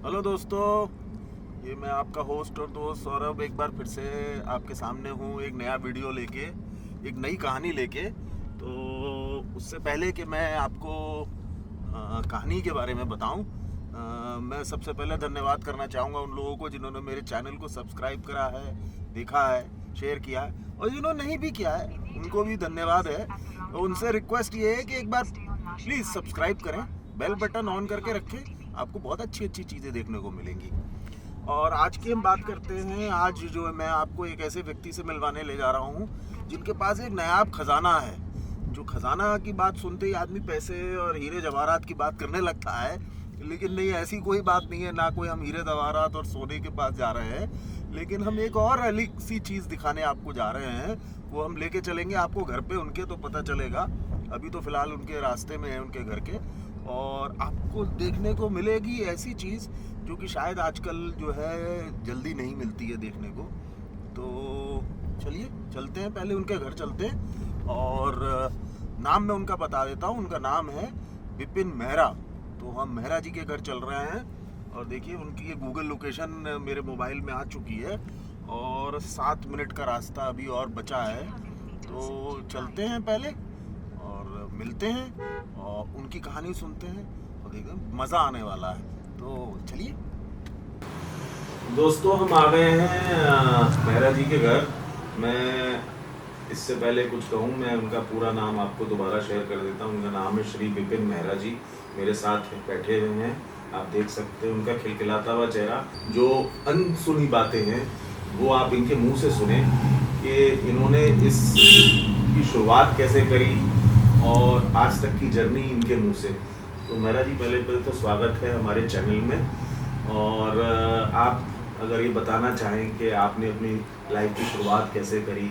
Hello दोस्तों, ये मैं आपका होस्ट और दोस्त सौरभ एक बार फिर से आपके सामने हूँ एक नया वीडियो लेके, एक नई कहानी लेके। तो उससे पहले कि मैं आपको कहानी के बारे में बताऊं, मैं सबसे पहले धन्यवाद करना चाहूँगा उन लोगों को जिन्होंने मेरे चैनल को सब्सक्राइब करा है, देखा है, शेयर किया है, और जिन्होंने नहीं भी किया है उनको भी धन्यवाद है। तो उनसे रिक्वेस्ट ये है कि एक बार प्लीज़ सब्सक्राइब करें, बेल बटन ऑन करके रखें, आपको बहुत अच्छी अच्छी चीज़ें देखने को मिलेंगी। और आज की हम बात करते हैं, आज जो है मैं आपको एक ऐसे व्यक्ति से मिलवाने ले जा रहा हूँ जिनके पास एक नायाब खजाना है। जो खजाना की बात सुनते ही आदमी पैसे और हीरे जवाहरात की बात करने लगता है, लेकिन नहीं, ऐसी कोई बात नहीं है। ना कोई हम हीरे जवाहरात और सोने के पास जा रहे हैं, लेकिन हम एक और अलग सी चीज़ दिखाने आपको जा रहे हैं। वो हम लेके चलेंगे आपको घर पे उनके, तो पता चलेगा। अभी तो फिलहाल उनके रास्ते में है, उनके घर के। और आपको देखने को मिलेगी ऐसी चीज़ जो कि शायद आजकल जो है जल्दी नहीं मिलती है देखने को। तो चलिए चलते हैं, पहले उनके घर चलते हैं। और नाम मैं उनका बता देता हूँ, उनका नाम है विपिन मेहरा। तो हम मेहरा जी के घर चल रहे हैं और देखिए उनकी ये गूगल लोकेशन मेरे मोबाइल में आ चुकी है और 7 मिनट का रास्ता अभी और बचा है। तो चलते हैं पहले और मिलते हैं और उनकी कहानी सुनते हैं और एकदम मज़ा आने वाला है। तो चलिए दोस्तों, हम आ गए हैं मेहरा जी के घर। मैं इससे पहले कुछ कहूँ, मैं उनका पूरा नाम आपको दोबारा शेयर कर देता हूँ। उनका नाम है श्री विपिन मेहरा जी। मेरे साथ बैठे हुए हैं, आप देख सकते हैं उनका खिलखिलाता हुआ चेहरा। जो अनसुनी बातें हैं वो आप इनके मुंह से सुने कि इन्होंने इस की शुरुआत कैसे करी और आज तक की जर्नी इनके मुंह से। तो मेहरा जी, पहले तो स्वागत है हमारे चैनल में। और आप अगर ये बताना चाहें कि आपने अपनी लाइफ की शुरुआत कैसे करी,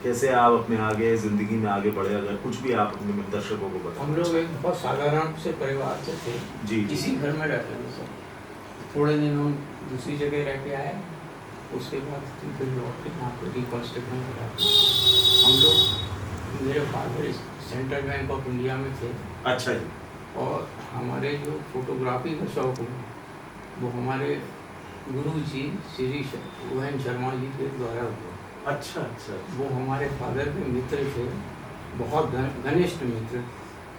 कैसे आप अपने आगे ज़िंदगी में आगे बढ़े, अगर कुछ भी आप अपने दर्शकों को बताएं। हम लोग एक बहुत साधारण से परिवार से थे जी। इसी घर में रहते थे सब। थोड़े दिन हम दूसरी जगह रह के आए, उसके बाद फिर लौट के यहाँ पर रिकॉन्स्ट्रक्शन करा। हम लोग, मेरे father central bank of India में थे। अच्छा जी। और हमारे जो फोटोग्राफी का शौक है वो हमारे गुरु जी श्री ON शर्मा जी के द्वारा हुआ। अच्छा अच्छा। वो हमारे फादर के मित्र थे, बहुत घनिष्ठ मित्र।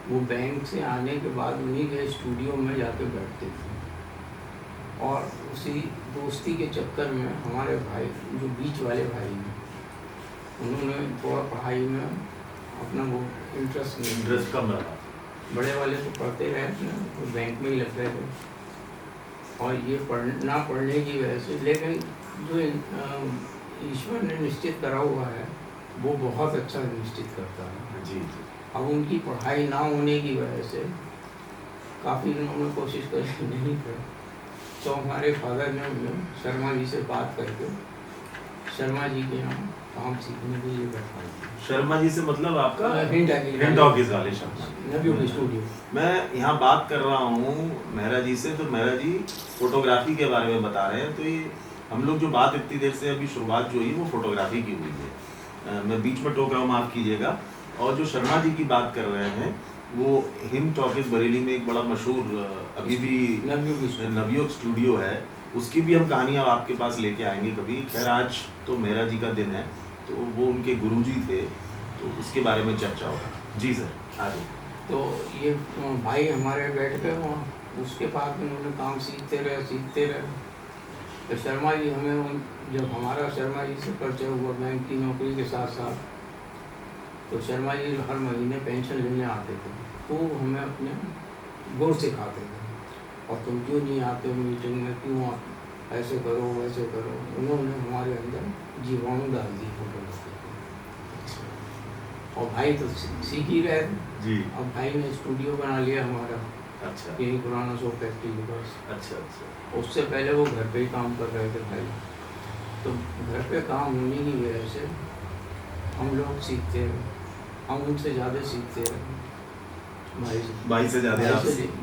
वो बैंक से आने के बाद उन्हीं के स्टूडियो में जाके बैठते थे। और उसी दोस्ती के चक्कर में हमारे भाई, जो बीच वाले भाई हैं, उन्होंने थोड़ा पढ़ाई में अपना वो इंटरेस्ट कम रहा। बड़े वाले तो पढ़ते रहे थे, तो बैंक में ही लग रहे थे। और ये पढ़ने की वजह से, लेकिन जो ईश्वर ने निश्चित करा हुआ है वो बहुत अच्छा निश्चित करता है। जी। अब उनकी पढ़ाई ना होने की वजह से काफ़ी उन्होंने कोशिश करी, नहीं कर। तो हमारे फादर ने उन्हें शर्मा जी से बात करके शर्मा जी के यहाँ काम सीखने के लिए बैठा दिया। शर्मा जी से मतलब आपका हिंड ऑफिस वाले शर्मा नवी स्टूडियो। मैं यहाँ बात कर रहा हूँ मेहरा जी से। तो मेहरा जी फोटोग्राफी के बारे में बता रहे हैं। तो ये हम लोग जो बात इतनी देर से अभी शुरुआत जो हुई वो फोटोग्राफी की हुई है। मैं बीच में टोक रहा हूँ, माफ़ कीजिएगा। और जो शर्मा जी की बात कर रहे हैं वो हिंद टॉकीज बरेली में एक बड़ा मशहूर अभी भी नवयुग स्टूडियो है, उसकी भी हम कहानियाँ आपके पास लेके आएंगे कभी। खैर आज तो मेहरा जी का दिन है, तो वो उनके गुरुजी थे, तो उसके बारे में चर्चा होगा। जी सर, आगे। तो ये भाई हमारे बैठ गए वहाँ, उसके बाद उन्होंने काम सीखते रहे। तो शर्मा जी हमें, जब हमारा शर्मा जी से परिचय हुआ बैंक की नौकरी के साथ साथ, तो शर्मा जी हर महीने पेंशन लेने आते थे। तो हमें अपने गुण सिखाते थे। और तुम क्यों नहीं आते मीटिंग में, क्यों आप ऐसे करो वैसे करो। उन्होंने हमारे अंदर जीवाणु डाल दी फोटोग्राफी। और भाई तो सीख ही रहे थे जी। अब भाई ने स्टूडियो बना लिया हमारा। अच्छा। यही पुराना सो फैक्ट्री के पास। अच्छा अच्छा। उससे पहले वो घर पे ही काम कर रहे थे भाई। तो घर पे काम होने की वजह से हम लोग सीखते रहे, हम उनसे ज़्यादा सीखते रहे। भाई से ज़्यादा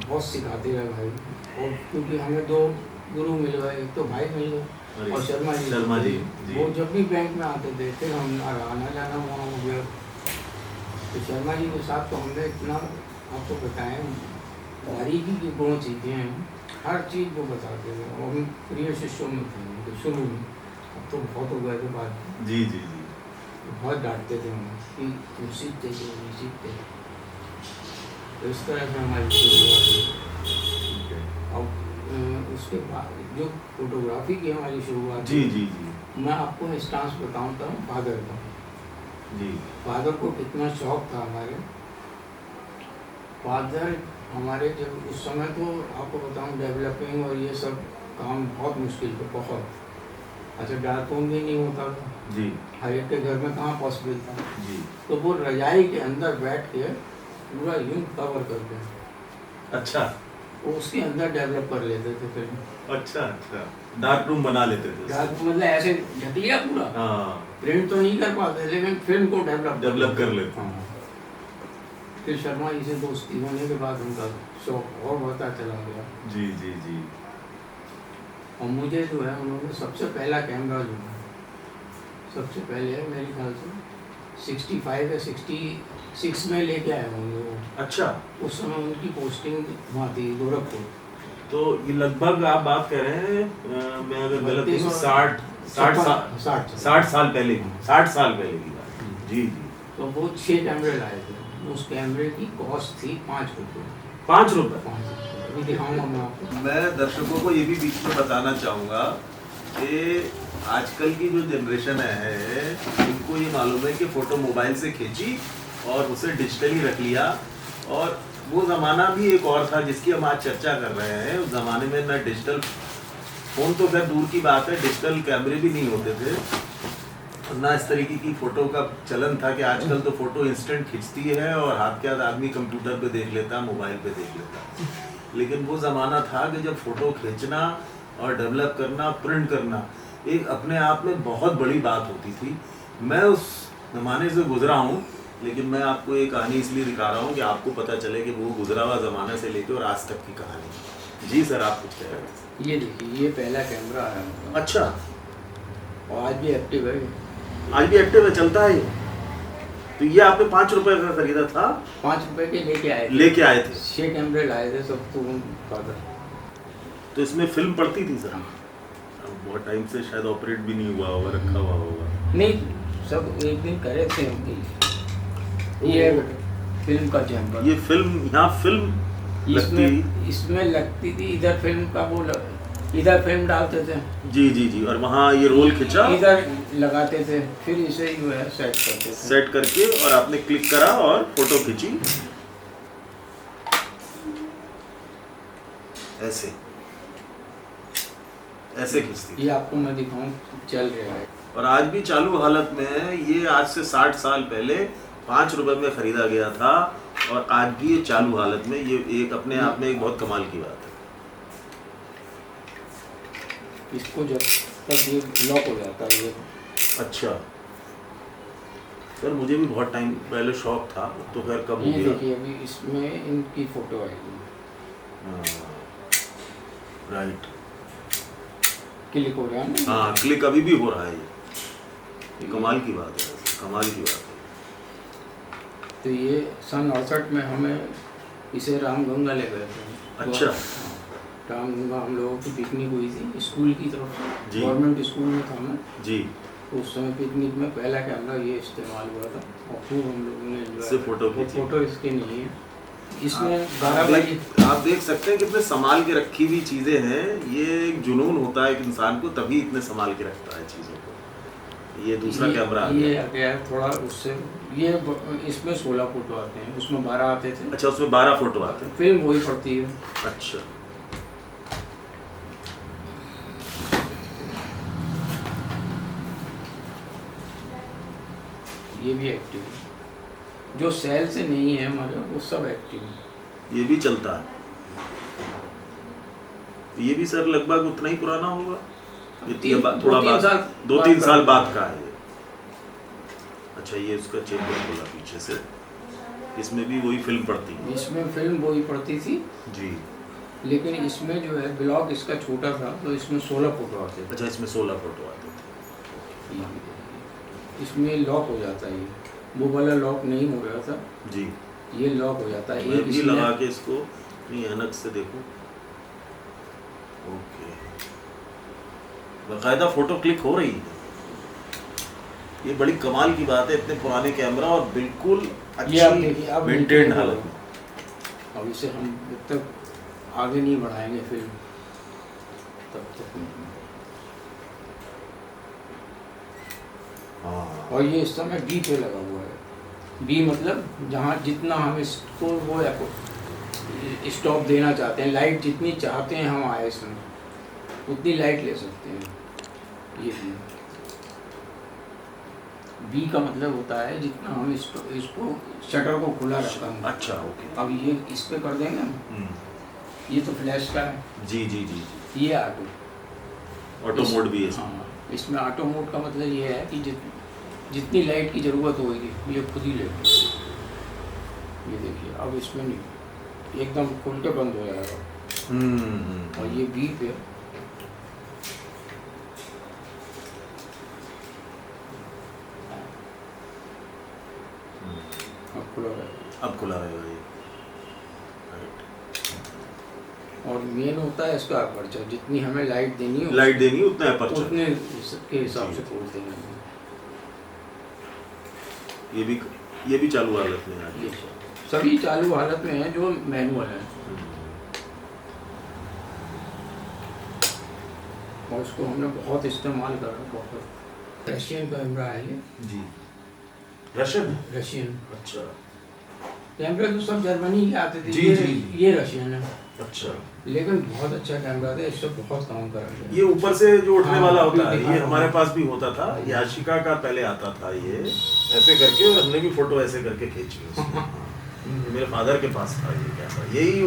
बहुत सिखाते रहे भाई। और क्योंकि हमें 2 गुरु मिल गए, एक तो भाई मिल गए और शर्मा जी। वो जब भी बैंक में आते थे, फिर हम आना जाना वहाँ हो गया। तो शर्मा जी के साथ तो हमने इतना आपको बताएं बारीकी के गुण सीखे हैं हर चीज़ वो बताते थे, और हम प्रिय शिष्यों में थे उनके शुरू में। अब तो बहुत हो गए थे बाद में। जी जी जी। बहुत डांटते थे हमें कि तुम सीखते क्यों नहीं सीखते। तो इस तरह से हमारी शुरुआत हुई। ठीक है। और उसके बाद जो फोटोग्राफी की हमारी शुरुआत जी हुई, जी जी मैं आपको इंस्टांस बताऊँगा फादर का। जी। फादर को कितना शौक था हमारे। फादर हमारे जब उस समय तो आपको बताऊं डेवलपिंग और ये सब काम बहुत मुश्किल था, बहुत। अच्छा डायरफोन भी नहीं होता था जी हर एक के घर में, कहाँ पॉसिबल था। जी। तो वो रजाई के अंदर बैठ के पूरा यूं कवर करते, अच्छा वो उसके अंदर डेवलप कर लेते थे फिल्म। अच्छा अच्छा, डार्क रूम बना लेते थे उसको। मतलब ऐसे ढक लिया पूरा, हाँ, प्रिंट तो नहीं कर पाते लेकिन फिल्म को डेवलप कर लेते। हाँ। फिर शर्मा जी से दोस्ती होने के बाद उनका शौक और बढ़ता चला गया। जी जी जी। और मुझे जो है उन्होंने सबसे पहला कैमरा जो है, सबसे पहले मेरे ख्याल से 65 या 66 में लेके आए होंगे वो। अच्छा, उस समय उनकी पोस्टिंग वहाँ थी गोरखपुर। तो ये लगभग आप बात कर रहे हैं मैं अगर गलत नहीं हूँ 60 साल पहले की, 60 साल पहले की बात। जी जी। तो वो 6 कैमरे लाए थे। उस कैमरे की कॉस्ट थी 5 रुपये। 5 रुपए। 5 रुपये अभी दिखाऊंगा मैं आपको। मैं दर्शकों को ये भी बीच में बताना चाहूँगा कि आजकल की जो जनरेशन है उनको ये मालूम है कि फ़ोटो मोबाइल से खींची और उसे डिजिटली रख लिया। और वो ज़माना भी एक और था जिसकी हम आज चर्चा कर रहे हैं। उस ज़माने में ना डिजिटल फ़ोन तो खैर दूर की बात है, डिजिटल कैमरे भी नहीं होते थे, ना इस तरीके की फ़ोटो का चलन था कि आजकल तो फ़ोटो इंस्टेंट खिंचती है और हाथ के हाथ आदमी कंप्यूटर पे देख लेता, मोबाइल पे देख लेता। लेकिन वो ज़माना था कि जब फ़ोटो खींचना और डेवलप करना, प्रिंट करना एक अपने आप में बहुत बड़ी बात होती थी। मैं उस ज़माने से गुजरा हूँ, लेकिन मैं आपको ये कहानी इसलिए दिखा रहा हूँ कि आपको पता चले कि वो गुजरा हुआ ज़माने से लेकर और आज तक की कहानी। जी सर, आप कुछ कह रहे हैं? ये देखिए, ये पहला कैमरा है उनका। अच्छा, और आज भी एक्टिव है। आज भी एक्टिव है, चलता है ये? तो ये आपने 5 रुपए का खरीदा था? 5 रुपये के लेके आए थे 6 कैमरे लाए थे सब तो फादर। तो इसमें फिल्म पड़ती थी सर? अब बहुत टाइम से शायद ऑपरेट भी नहीं हुआ होगा, रखा हुआ होगा। नहीं, सब एक दिन करे थे हम। ये फिल्म का चैम्बर। ये फिल्म, यहाँ फिल्म लगती? इसमें लगती थी। इधर फिल्म का वो इधर फिल्म डालते थे। जी जी जी। और वहाँ ये रोल खिंचा, इधर लगाते थे, फिर इसे जो है सेट करते थे। सेट करके और आपने क्लिक करा और फोटो खींची ऐसे ऐसे खींचती। ये आपको मैं दिखाऊं, चल रहा है। और आज भी चालू हालत में है। ये आज से 60 साल पहले 5 रुपए में खरीदा गया था और आज भी ये चालू हालत में। ये एक अपने आप में एक बहुत कमाल की बात है। इसको जब तक ये लॉक हो जाता है ये। अच्छा सर, मुझे भी बहुत टाइम पहले शौक था, तो खैर कब हो ये गया। देखिए, अभी इसमें इनकी फोटो आएगी। राइट, क्लिक हो रहा है ना? हाँ क्लिक अभी भी हो रहा है। ये कमाल की बात है, कमाल की बात है। तो ये सन 68 में हमें इसे रामगंगा ले गए थे। अच्छा। रामगंगा हम लोगों की पिकनिक हुई थी स्कूल की तरफ से। जी। गवर्नमेंट स्कूल में था मैं। जी। उस समय पिकनिक में पहला कैमरा ये इस्तेमाल हुआ था और खूब हम लोगों ने enjoy इससे किया। फोटो वो खींची। फोटो इसके नहीं है। इसमें आप 12 बाई आप देख सकते हैं कितने संभाल के रखी हुई चीजें हैं। ये एक जुनून होता है एक इंसान को, तभी इतने संभाल के रखता है चीजों को। ये दूसरा कैमरा आ ये गया। आ गया थोड़ा उससे। ये इसमें 16 फोटो आते हैं, उसमें 12 आते थे। अच्छा, उसमें 12 फोटो आते हैं। फिल्म वही पड़ती है। अच्छा, ये भी एक्टिव है। जो सेल से नहीं है हमारे, वो सब एक्टिव है। ये भी चलता है। ये भी सर लगभग उतना ही पुराना होगा। थोड़ा 2-3 साल बाद का है ये। अच्छा, ये उसका चेंबर खोला पीछे से, इसमें भी वही फिल्म पड़ती है। इसमें फिल्म वही पड़ती थी जी। लेकिन इसमें जो है ब्लॉक इसका छोटा था, तो इसमें 16 फोटो आते थे। अच्छा, इसमें 16 फोटो आते थे। इसमें लॉक हो जाता है। वो वाला लॉक नहीं हो रहा था, जी। ये लॉक हो जाता है। मैं भी लगा के इसको नहीं, ऐनक से देखो। ओके, बाकायदा फोटो क्लिक हो रही है। ये बड़ी कमाल की बात है, इतने पुराने कैमरा और बिल्कुल ये आप देखिए, अच्छी अब मेंटेन्ड हालत में। अब इसे हम जब तक आगे नहीं बढ़ाएंगे फिल्म तब तक नहीं। हाँ, और ये इस समय बी पे लगा हुआ है। बी मतलब जहाँ जितना हम इसको वो स्टॉप देना चाहते हैं, लाइट जितनी चाहते हैं हम आए इसमें उतनी लाइट ले सकते हैं। ये बी का मतलब होता है जितना हम इसको शटर को खुला रखा हूँ। अच्छा, ओके। अब ये इस पे कर देंगे हम, ये तो फ्लैश का है। जी जी जी, ये ऑटो मोड भी है। हाँ, इसमें ऑटो मोड का मतलब ये है कि जितनी लाइट की ज़रूरत होगी ये खुद ही लेगा। ये देखिए, अब इसमें नहीं, एकदम खुल के बंद हो जाएगा। और ये बी पे अब खुला रहेगा। अब खुला रहेगा ये। और मेन होता है इसका अपर्चर, जितनी हमें लाइट देनी है लाइट देनी है उतना अपर्चर, उतने के हिसाब से खोलते हैं। ये भी चालू हालत में है। ये सभी चालू हालत में है जो मैनुअल है। और इसको हमने बहुत इस्तेमाल करा, बहुत। रशियन कैमरा है ये। जी, रशियन। रशियन अच्छा कैमरे तो सब जर्मनी के आते थे। जी, जी। ये रशियन है, अच्छा। लेकिन बहुत अच्छा कैमरा था, इससे बहुत काम करा। ये ऊपर से जो उठने हाँ, वाला होता है, दिखा ये रहा हमारे हूँ। पास भी होता था। याशिका का पहले आता था ये ऐसे करके, और हमने भी फोटो ऐसे करके खींची उसकी। ये मेरे फादर के पास था ये कैमरा। यही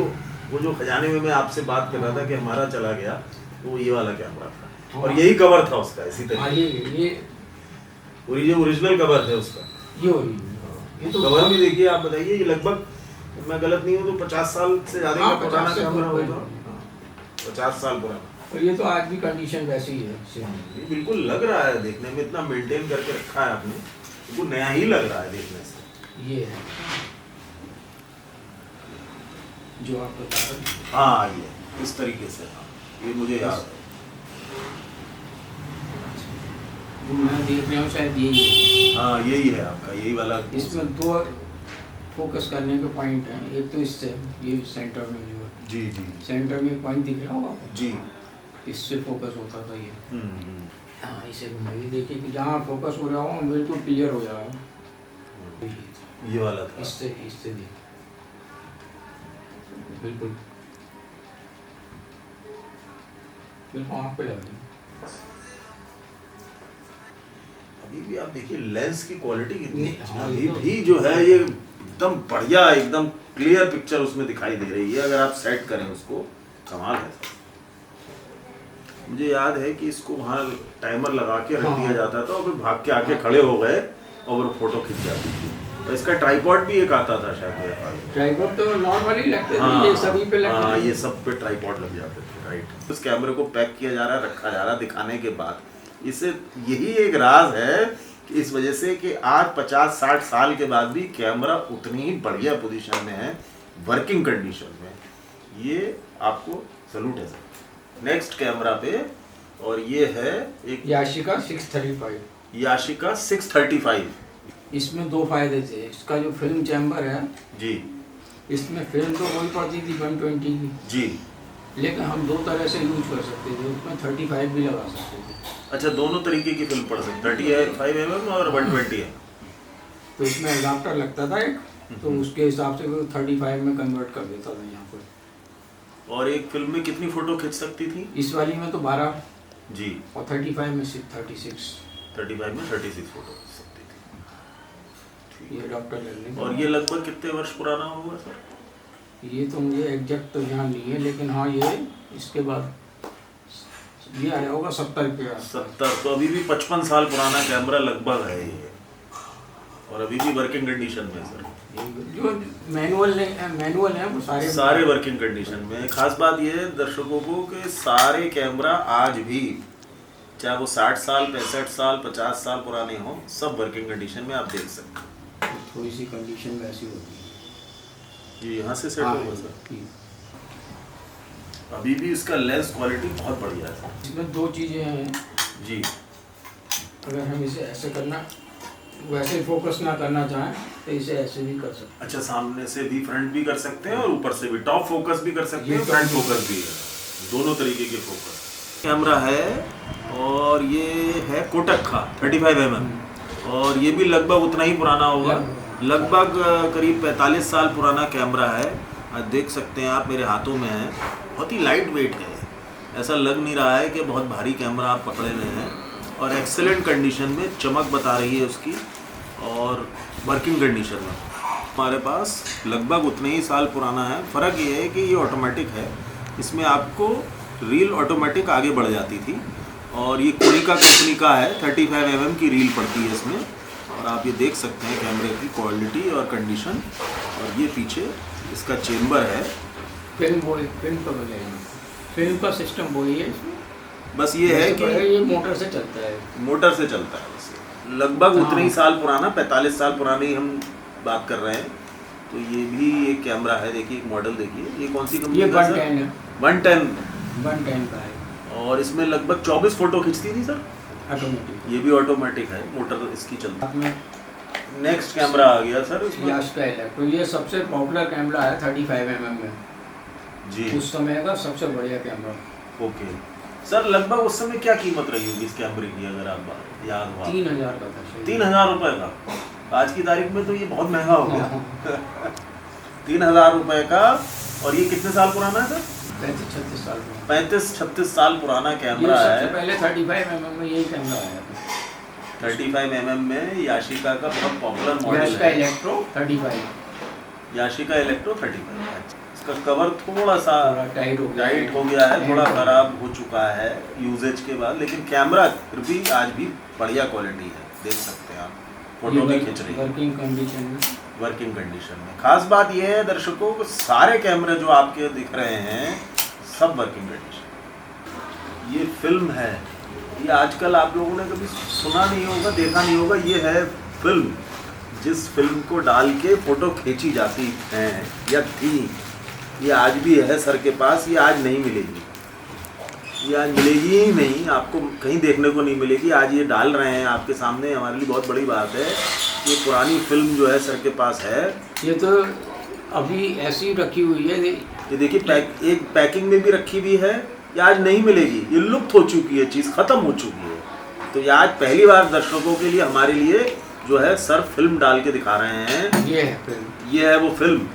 वो जो खजाने में मैं आपसे बात कर रहा था कि हमारा चला गया, तो ये वाला कैमरा था और यही कवर था उसका, इसी हाँ, तरह। ये ये ओरिजिनल कवर है उसका। ये ओरिजिनल। ये तो कवर भी देखिए, आप बताइए, ये लगभग, मैं गलत नहीं हूँ तो 50 साल से ज्यादा हाँ, का पुराना 50 से कैमरा ऊपर होगा। 50 साल पुराना। और ये तो आज भी कंडीशन वैसी ही है। ये बिल्कुल लग रहा है देखने में, इतना मेंटेन करके रखा है आपने, बिल्कुल नया ही लग रहा है देखने से। ये है जो आप बता रहे हैं। हाँ, ये इस तरीके से। हाँ, ये मुझे याद है। मैं देख रहा हूँ शायद यही है। हाँ, यही है आपका, यही वाला। इसमें दो फोकस करने के पॉइंट हैं। एक तो इससे, ये सेंटर में जो है, जी जी सेंटर में पॉइंट दिख रहा होगा, जी। इससे फोकस होता था ये। हम्म। हाँ, इसे घुमाइए, देखिए कि जहाँ फोकस हो रहा हो बिल्कुल क्लियर हो जाएगा। ये वाला था। इससे देखिए बिल्कुल आँख पे लग रही। अभी भी आप देखिए लेंस की क्वालिटी कितनी नहीं, अच्छी है। हाँ, अभी ये तो- भी जो है ये एकदम बढ़िया, एकदम क्लियर पिक्चर उसमें दिखाई दे रही है। अगर आप सेट करें उसको, कमाल है। मुझे याद है कि इसको वहाँ टाइमर लगा के रख दिया जाता था और फिर भाग के आके खड़े हो गए और वो फोटो खिंच जाती थी। तो इसका ट्राइपॉड भी एक आता था शायद मेरे पास। ट्राइपॉड तो नॉर्मली लगते थे, हाँ, ये सभी पे लगते हाँ, थे। ये सब पे ट्राइपॉड लग जाते थे, राइट। उस कैमरे को पैक किया जा रहा है, रखा जा रहा है दिखाने के बाद। इससे यही एक राज है कि इस वजह से कि आज 50-60 साल के बाद भी कैमरा उतनी ही बढ़िया पोजीशन में है, वर्किंग कंडीशन में। ये आपको सलूट है सर। नेक्स्ट कैमरा पे, और ये है एक याशिका 635। याशिका 635। इसमें दो फायदे थे। इसका जो फिल्म चैम्बर है, जी इसमें फिल्म तो वही पड़ती थी 120 की, जी। लेकिन हम दो तरह से यूज कर सकते थे। उसमें 35 भी लगा सकते थे। अच्छा, दोनों तरीके की फिल्म पड़ सकती, 35 mm और 120 है। तो इसमें एडाप्टर लगता था एक, तो उसके हिसाब से वो 35 में कन्वर्ट कर देता था यहाँ पर। और एक फिल्म में कितनी फोटो खींच सकती थी? इस वाली में तो 12 जी। और 35 में 36। 35 में 36 फोटो खींच सकती थी। ये एडाप्टर लगने और ये लगभग कितने वर्ष पुराना होगा सर? ये तो मुझे एग्जैक्ट तो ध्यान नहीं है, लेकिन हाँ ये इसके बाद ये आया होगा 70 के आसपास। 70, तो अभी भी 55 साल पुराना कैमरा लगभग है ये, और अभी भी वर्किंग कंडीशन में सर। जो मैनुअल है वो सारे वर्किंग कंडीशन में। खास बात ये है दर्शकों को कि सारे कैमरा आज भी, चाहे वो 60 साल, 65 साल, 50 साल पुराने हों, सब वर्किंग कंडीशन में आप देख सकते हैं। थोड़ी सी कंडीशन वैसी होती है। जी, यहाँ से सेट होगा सर। अभी भी इसका लेंस क्वालिटी बहुत बढ़िया है इसमें दो चीज़ें हैं जी। अगर हम इसे ऐसे करना वैसे फोकस ना करना चाहें तो इसे ऐसे भी कर सकते अच्छा, सामने से भी फ्रंट भी कर सकते हैं और ऊपर से भी टॉप फोकस भी कर सकते हैं, ये फ्रंट top फोकस भी है, दोनों तरीके के फोकस कैमरा है। और ये है कोटक का 35mm और ये भी लगभग उतना ही पुराना होगा, लगभग करीब 45 साल पुराना कैमरा है। आज देख सकते हैं आप मेरे हाथों में है, बहुत ही लाइट वेट है, ऐसा लग नहीं रहा है कि बहुत भारी कैमरा आप पकड़े हुए हैं। और एक्सेलेंट कंडीशन में चमक बता रही है उसकी, और वर्किंग कंडीशन में हमारे पास लगभग उतने ही साल पुराना है। फ़र्क ये है कि ये ऑटोमेटिक है, इसमें आपको रील ऑटोमेटिक आगे बढ़ जाती थी, और ये कोनिका कंपनी का है, 35mm की रील पड़ती है इसमें। और आप ये देख सकते हैं कैमरे की क्वालिटी और कंडीशन। और ये पीछे इसका चेम्बर है, फिल्म का बनेगा, फिल्म का सिस्टम वही है। बस ये है कि ये मोटर से चलता है, मोटर से चलता है बस। लगभग उतने ही साल पुराना, 45 साल पुरानी हम बात कर रहे हैं। तो ये भी एक कैमरा है, देखिए एक मॉडल देखिए, ये कौन सी कंपनी ये का सर? 110 है, 110 का है। और इसमें लगभग 24 फोटो खींचती थी सर, ऑटोमेटिक। ये भी ऑटोमेटिक है, मोटर इसकी चलती साथ में है। नेक्स्ट कैमरा आ गया सर इसमें याशिका इलेक्ट्रो, ये सबसे पॉपुलर कैमरा है 35mm में, जी, उस समय का सबसे बढ़िया कैमरा। Okay sir. लगभग उस समय क्या कीमत रही होगी इस कैमरे की, अगर आप याद हो? 3000 का था शायद। 3000 रुपये का? आज की तारीख में तो ये बहुत महंगा हो गया। 3000 रुपये का। और ये कितने साल पुराना है सर? 35-36 साल का। 35-36 साल पुराना कैमरा ये है। सबसे पहले 35mm में यही कैमरा आया था। 35mm में याशिका का बहुत पॉपुलर मॉडल याशिका है, इलेक्ट्रो 35। याशिका इलेक्ट्रो 35। इसका कवर थोड़ा सा टाइट हो गया है, थोड़ा खराब हो चुका है यूजेज के बाद, लेकिन कैमरा फिर भी आज भी बढ़िया क्वालिटी है, देख सकते हैं आप, फोटो भी खींच रही है वर्किंग कंडीशन में। वर्किंग कंडीशन में। खास बात यह है दर्शकों को, सारे कैमरे जो आपके दिख रहे हैं सब वर्किंग कंडीशन। ये फिल्म है, ये आजकल आप लोगों ने कभी सुना नहीं होगा, देखा नहीं होगा, ये है फिल्म, जिस फिल्म को डाल के फ़ोटो खींची जाती हैं या थी। ये आज भी है सर के पास, ये आज नहीं मिलेगी, ये आज मिलेगी ही नहीं, आपको कहीं देखने को नहीं मिलेगी। आज ये डाल रहे हैं आपके सामने, हमारे लिए बहुत बड़ी बात है। ये पुरानी फिल्म जो है सर के पास है, ये तो अभी ऐसी रखी हुई है। ये देखिए एक पैकिंग में भी रखी हुई है, ये आज नहीं मिलेगी, ये लुप्त हो चुकी है, चीज़ ख़त्म हो चुकी है। तो ये आज पहली बार दर्शकों के लिए, हमारे लिए जो है सर फिल्म डाल के दिखा रहे हैं। ये है फिल्म, ये है वो फिल्म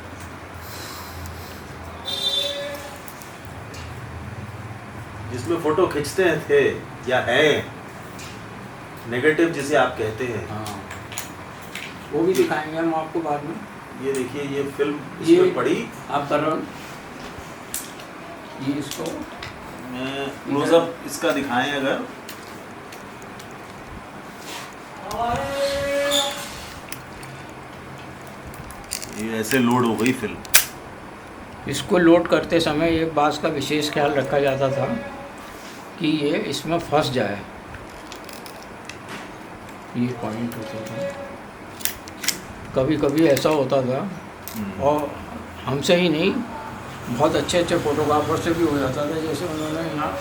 जिसमें फ़ोटो खींचते थे, या है नेगेटिव जिसे आप कहते हैं। हाँ वो भी दिखाएंगे हम आपको बाद में। ये देखिए ये फिल्म ये इसमें पड़ी, आप कर रहे हो, ये इसको मैं क्लोजअप इसका दिखाएं अगर, ये ऐसे लोड हो गई फिल्म। इसको लोड करते समय एक बात का विशेष ख्याल रखा जाता था कि ये इसमें फंस जाए, ये पॉइंट होता था। कभी कभी ऐसा होता था, और हमसे ही नहीं, बहुत अच्छे अच्छे फोटोग्राफर से भी हो जाता था। जैसे उन्होंने यहाँ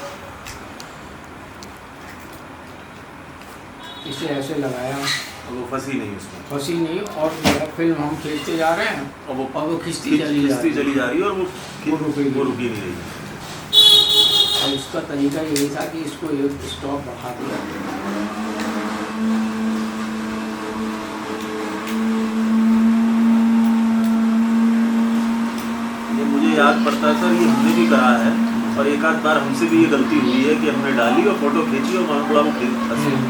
इसे ऐसे लगाया, और वो फंसी नहीं उसमें, फंसी नहीं, और फिल्म हम खींचते जा रहे हैं और वो खींचती चली जा रही है, और वो रुकी नहीं रही। और इसका तरीका यही था कि इसको एक स्टॉप बढ़ा दिया, ये मुझे याद पड़ता है सर, ये हमने भी करा है, और एक आध बार हमसे भी ये गलती हुई है कि हमने डाली और फोटो खींची और मान थोड़ा वो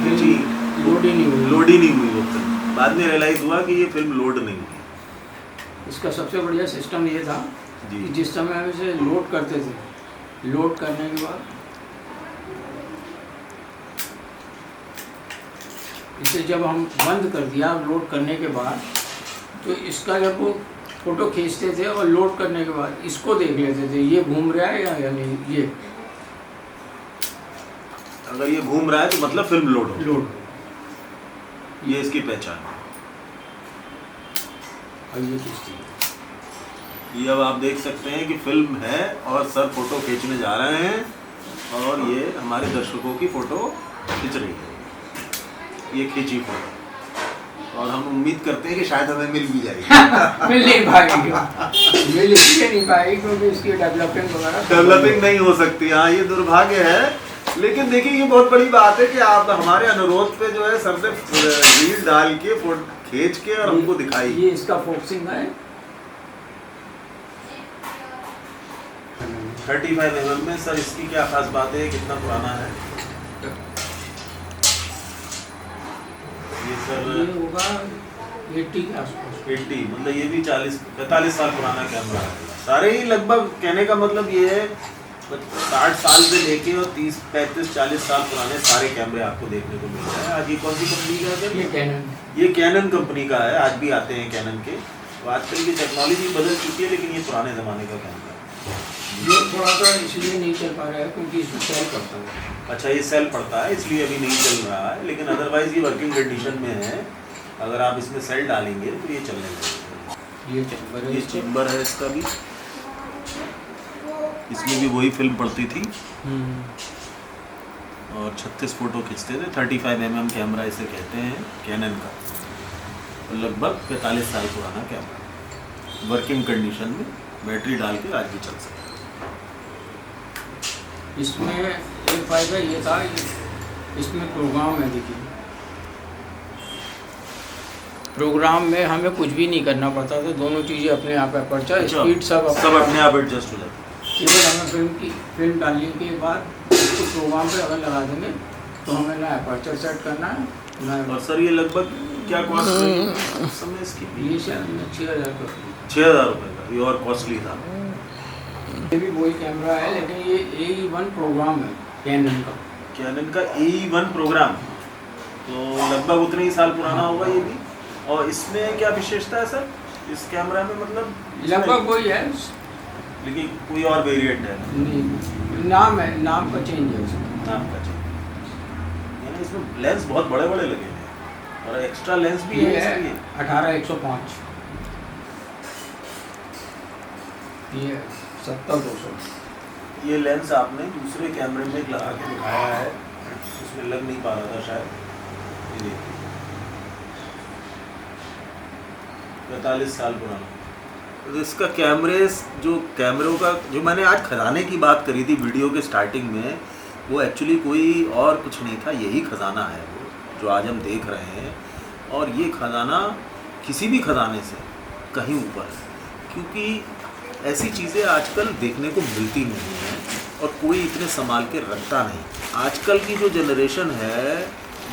खींची, लोड ही नहीं हुई वो फिल्म। बाद में रियलाइज हुआ कि ये फिल्म लोड नहीं हुई। इसका सबसे बढ़िया सिस्टम ये था जी, कि जिस समय हम इसे लोड करते थे, लोड करने के बाद इसे जब हम बंद कर दिया, लोड करने के बाद, तो इसका जब वो फ़ोटो खींचते थे और लोड करने के बाद इसको देख लेते थे, ये घूम रहा है या नहीं। ये अगर ये घूम रहा है तो मतलब फिल्म लोड हो, लोड, ये इसकी पहचान है। और ये खींचती है। ये अब आप देख सकते हैं कि फिल्म है और सर फोटो खींचने जा रहे हैं और ये हमारे दर्शकों की फ़ोटो खींच रही है, ये खींची फोटो, और हम उम्मीद करते हैं कि शायद हमें मिल भी जाएगी। मिल नहीं पाएगी, मिल इसलिए नहीं पाएगी क्योंकि इसकी डेवलपिंग वगैरह डेवलपिंग नहीं हो सकती। हाँ, ये दुर्भाग्य है, लेकिन देखिए ये बहुत बड़ी बात है कि आप हमारे अनुरोध पे जो है सर ने रील डाल के फोटो खींच के और हमको दिखाई। ये इसका फोकसिंग है 35 mm में। सर इसकी क्या खास बात है, कितना पुराना है ये सर? ये होगा 80 के आसपास। 80 मतलब ये भी 40-45 साल पुराना कैमरा है। सारे ही लगभग, कहने का मतलब ये है 60 साल से लेके और 30-35-40 साल पुराने सारे कैमरे आपको देखने को मिल रहे हैं। आज ये कौन सी कंपनी का है? ये कैनन। ये कैनन कंपनी का है। आज भी आते हैं कैनन के। तो आजकल की टेक्नोलॉजी बदल चुकी है, लेकिन ये पुराने ज़माने का कैमरा है। ये थोड़ा सा इसलिए नहीं चल पा रहा है क्योंकि इसमें सेल पड़ता है। अच्छा, ये सेल पड़ता है इसलिए अभी नहीं चल रहा है, लेकिन अदरवाइज ये वर्किंग कंडीशन में है। अगर आप इसमें सेल डालेंगे तो ये चलने लगेगा। ये चैम्बर है, ये चैम्बर है इसका भी। इसमें भी वही फिल्म पड़ती थी और 36 फोटो खींचते थे। 35 mm कैमरा इसे कहते हैं, कैनन का। लगभग 45 साल पुराना कैमरा, वर्किंग कंडीशन में, बैटरी डाल के आज भी चल सकता है। इसमें एक फायदा ये था, इसमें प्रोग्राम है। देखिए प्रोग्राम में हमें कुछ भी नहीं करना पड़ता था, दोनों चीज़ें अपने आप अपर्चर स्पीड सब अपने आप एडजस्ट हो जाता है। केवल हमें फिल्म डालने के बाद इसको प्रोग्राम पे अगर लगा देंगे तो हमें ना अपर्चर सेट करना है ना। और सर ये लगभग क्या कॉस्ट है उस समय इसकी? ये शायद 6000 का। 6000 रुपये का, ये और कॉस्टली था। ये भी वही कैमरा है, लेकिन ये AE1 प्रोग्राम है कैनन का। कैनन का AE1 प्रोग्राम, तो लगभग उतने ही साल पुराना होगा ये भी। और इसमें क्या विशेषता है सर इस कैमरा में? मतलब लगभग वही है, लेकिन कोई और वेरिएंट है? नाम है, नाम का चेंज है उसमें। नाम का चेंज, यानी इसमें लेंस बहुत बड़े बड़े लगे हैं और एक्स्ट्रा लेंस भी ये है है 18-105, ये 70-200। ये लेंस आपने दूसरे कैमरे में लगा के दिखाया है, उसमें लग नहीं पा रहा था शायद। ये देखिए 45 साल पुराना। तो इसका कैमरों का जो मैंने आज खजाने की बात करी थी वीडियो के स्टार्टिंग में, वो एक्चुअली कोई और कुछ नहीं था, यही खजाना है वो जो आज हम देख रहे हैं। और ये खजाना किसी भी खजाने से कहीं ऊपर है, क्योंकि ऐसी चीज़ें आजकल देखने को मिलती नहीं हैं और कोई इतने संभाल के रखता नहीं। आजकल की जो जनरेशन है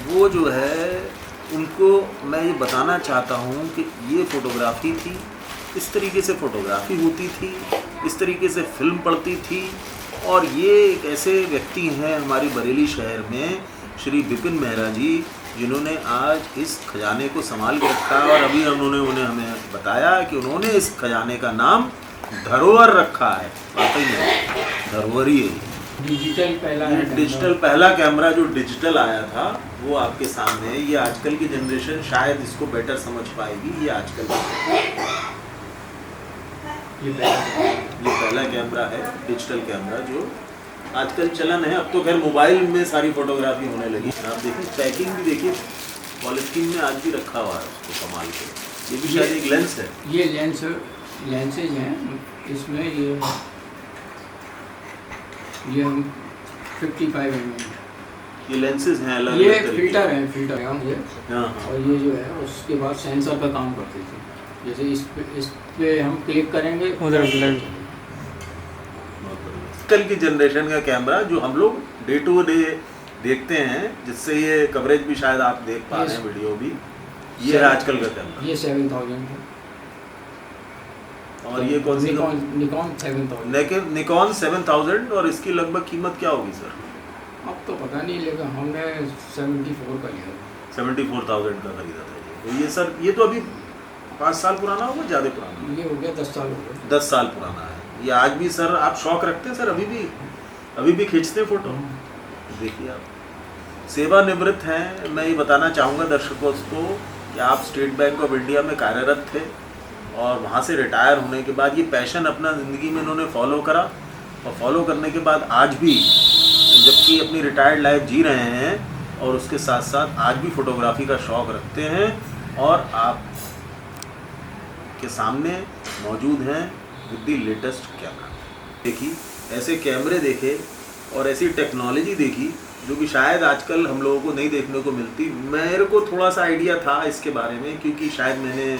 वो जो है, उनको मैं ये बताना चाहता हूँ कि ये फ़ोटोग्राफी थी, इस तरीके से फ़ोटोग्राफी होती थी, इस तरीके से फिल्म पड़ती थी। और ये एक ऐसे व्यक्ति हैं हमारे बरेली शहर में, श्री विपिन मेहरा जी, जिन्होंने आज इस खजाने को संभाल के रखा। और अभी उन्होंने हमें बताया कि उन्होंने इस खजाने का नाम धरोहर रखा है। वाकई में धरोहर ही है। डिजिटल पहला कैमरा जो डिजिटल आया था वो आपके सामने है। ये आजकल की जनरेशन शायद इसको बेटर समझ पाएगी। ये आजकल ये पहला कैमरा है, डिजिटल कैमरा, जो आजकल चलन है। अब तो खैर मोबाइल में सारी फोटोग्राफी होने लगी। आप देखिए पैकिंग भी देखिए, पॉलिथीन में आज भी रखा हुआ है उसको संभाल के। ये भी शायद एक लेंस है। ये लेंसेज हैं इसमें। ये 55 mm ये लेंसेज हैं अलग। ये फिल्टर है ये। हाँ। और ये जो है उसके बाद सेंसर का काम करते थे। जैसे इस पे हम क्लिक करेंगे उधर कल की जनरेशन का कैमरा जो हम लोग डे टू डे देखते हैं, जिससे ये कवरेज भी शायद आप देख पा रहे हैं, वीडियो भी। ये है आजकल का कैमरा। ये 7000 है। और ये कौन सी? निकॉन 7000। निकॉन 7000। और इसकी लगभग कीमत क्या होगी सर? अब तो पता नहीं, लेकिन हमने 74 का लिया। 74,000 का खरीदा था ये। तो ये सर, ये तो अभी 5 साल पुराना होगा, ज़्यादा पुराना? ये हो गया 10 साल हो गए। 10 साल पुराना है ये। आज भी सर आप शौक रखते हैं सर? अभी भी खींचते हैं फोटो? देखिए आप सेवानिवृत्त हैं। मैं ये बताना चाहूँगा दर्शकों को कि आप स्टेट बैंक ऑफ इंडिया में कार्यरत थे और वहाँ से रिटायर होने के बाद ये पैशन अपना ज़िंदगी में इन्होंने फॉलो करा, और फॉलो करने के बाद आज भी जबकि अपनी रिटायर्ड लाइफ जी रहे हैं और उसके साथ साथ आज भी फोटोग्राफी का शौक़ रखते हैं और आप के सामने मौजूद हैं विद द लेटेस्ट कैमरा। देखी ऐसे कैमरे देखे और ऐसी टेक्नोलॉजी देखी जो कि शायद आजकल हम लोगों को नहीं देखने को मिलती। मेरे को थोड़ा सा आइडिया था इसके बारे में क्योंकि शायद मैंने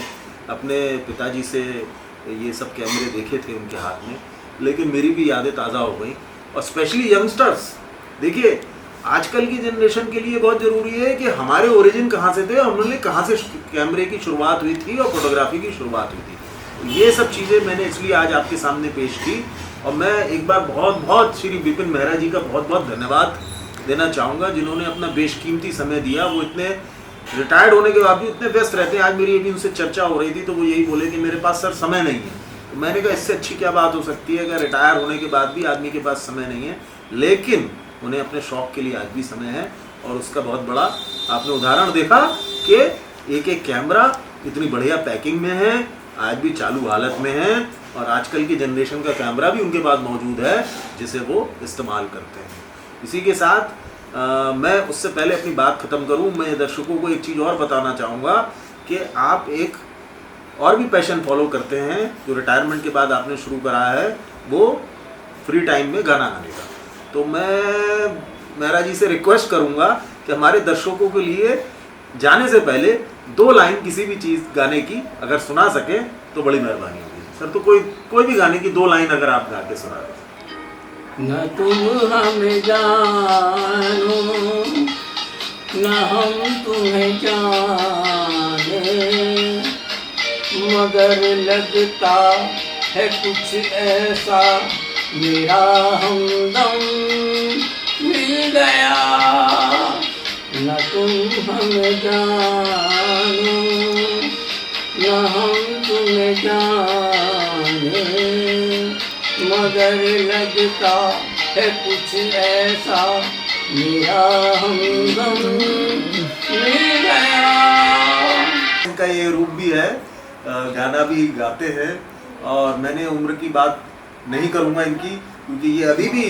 अपने पिताजी से ये सब कैमरे देखे थे उनके हाथ में, लेकिन मेरी भी यादें ताज़ा हो गई। और स्पेशली यंगस्टर्स, देखिए आजकल की जनरेशन के लिए बहुत ज़रूरी है कि हमारे ओरिजिन कहाँ से थे, हमने कहाँ से कैमरे की शुरुआत हुई थी और फोटोग्राफी की शुरुआत हुई थी। ये सब चीज़ें मैंने इसलिए आज आपके सामने पेश की। और मैं एक बार बहुत बहुत श्री विपिन मेहरा जी का बहुत बहुत धन्यवाद देना चाहूँगा जिन्होंने अपना बेशकीमती समय दिया। वो इतने रिटायर्ड होने के बाद भी इतने व्यस्त रहते हैं। आज मेरी अभी उनसे चर्चा हो रही थी तो वो यही बोले कि मेरे पास सर समय नहीं है। तो मैंने कहा इससे अच्छी क्या बात हो सकती है अगर रिटायर होने के बाद भी आदमी के पास समय नहीं है, लेकिन उन्हें अपने शौक़ के लिए आज भी समय है। और उसका बहुत बड़ा आपने उदाहरण देखा कि एक एक कैमरा इतनी बढ़िया पैकिंग में है, आज भी चालू हालत में है और आजकल की जनरेशन का कैमरा भी उनके पास मौजूद है जिसे वो इस्तेमाल करते हैं। इसी के साथ मैं उससे पहले अपनी बात ख़त्म करूं, मैं दर्शकों को एक चीज़ और बताना चाहूँगा कि आप एक और भी पैशन फॉलो करते हैं जो रिटायरमेंट के बाद आपने शुरू करा है, वो फ्री टाइम में गाना गाने का। तो मैं मेहरा जी से रिक्वेस्ट करूँगा कि हमारे दर्शकों के लिए जाने से पहले 2 लाइन किसी भी चीज़ गाने की अगर सुना सकें तो बड़ी मेहरबानी होगी। सर तो कोई भी गाने की 2 लाइन अगर आप गा के सुना दें। न तुम हमें जानो न हम तुम्हें जाने, मगर लगता है कुछ ऐसा मेरा हमदम मिल गया। न तुम हमें जानो न हम तुम्हें जाने, मगर लगता है कुछ ऐसा मेरा हमदम मिल गया। इनका ये रूप भी है, गाना भी गाते हैं और मैंने उम्र की बात नहीं करूँगा इनकी क्योंकि ये अभी भी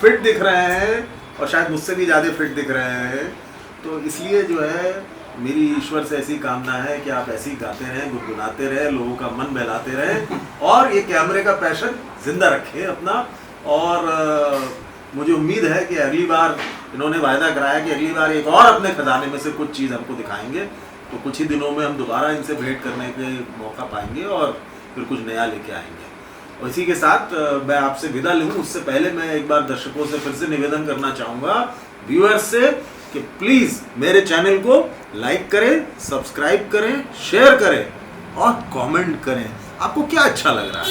फिट दिख रहे हैं और शायद मुझसे भी ज़्यादा फिट दिख रहे हैं। तो इसलिए जो है मेरी ईश्वर से ऐसी कामना है कि आप ऐसे ही गाते रहें, गुनगुनाते रहें, लोगों का मन बहलाते रहें और ये कैमरे का पैशन जिंदा रखें अपना। और मुझे उम्मीद है कि अगली बार इन्होंने वायदा कराया कि अगली बार एक और अपने खजाने में से कुछ चीज़ हमको दिखाएंगे, तो कुछ ही दिनों में हम दोबारा इनसे भेंट करने के मौका पाएंगे और फिर कुछ नया लेके आएंगे। और इसी के साथ मैं आपसे विदा लूँ उससे पहले मैं एक बार दर्शकों से फिर से निवेदन करना चाहूँगा, व्यूअर्स से, कि प्लीज़ मेरे चैनल को लाइक करें, सब्सक्राइब करें, शेयर करें और कमेंट करें। आपको क्या अच्छा लग रहा है।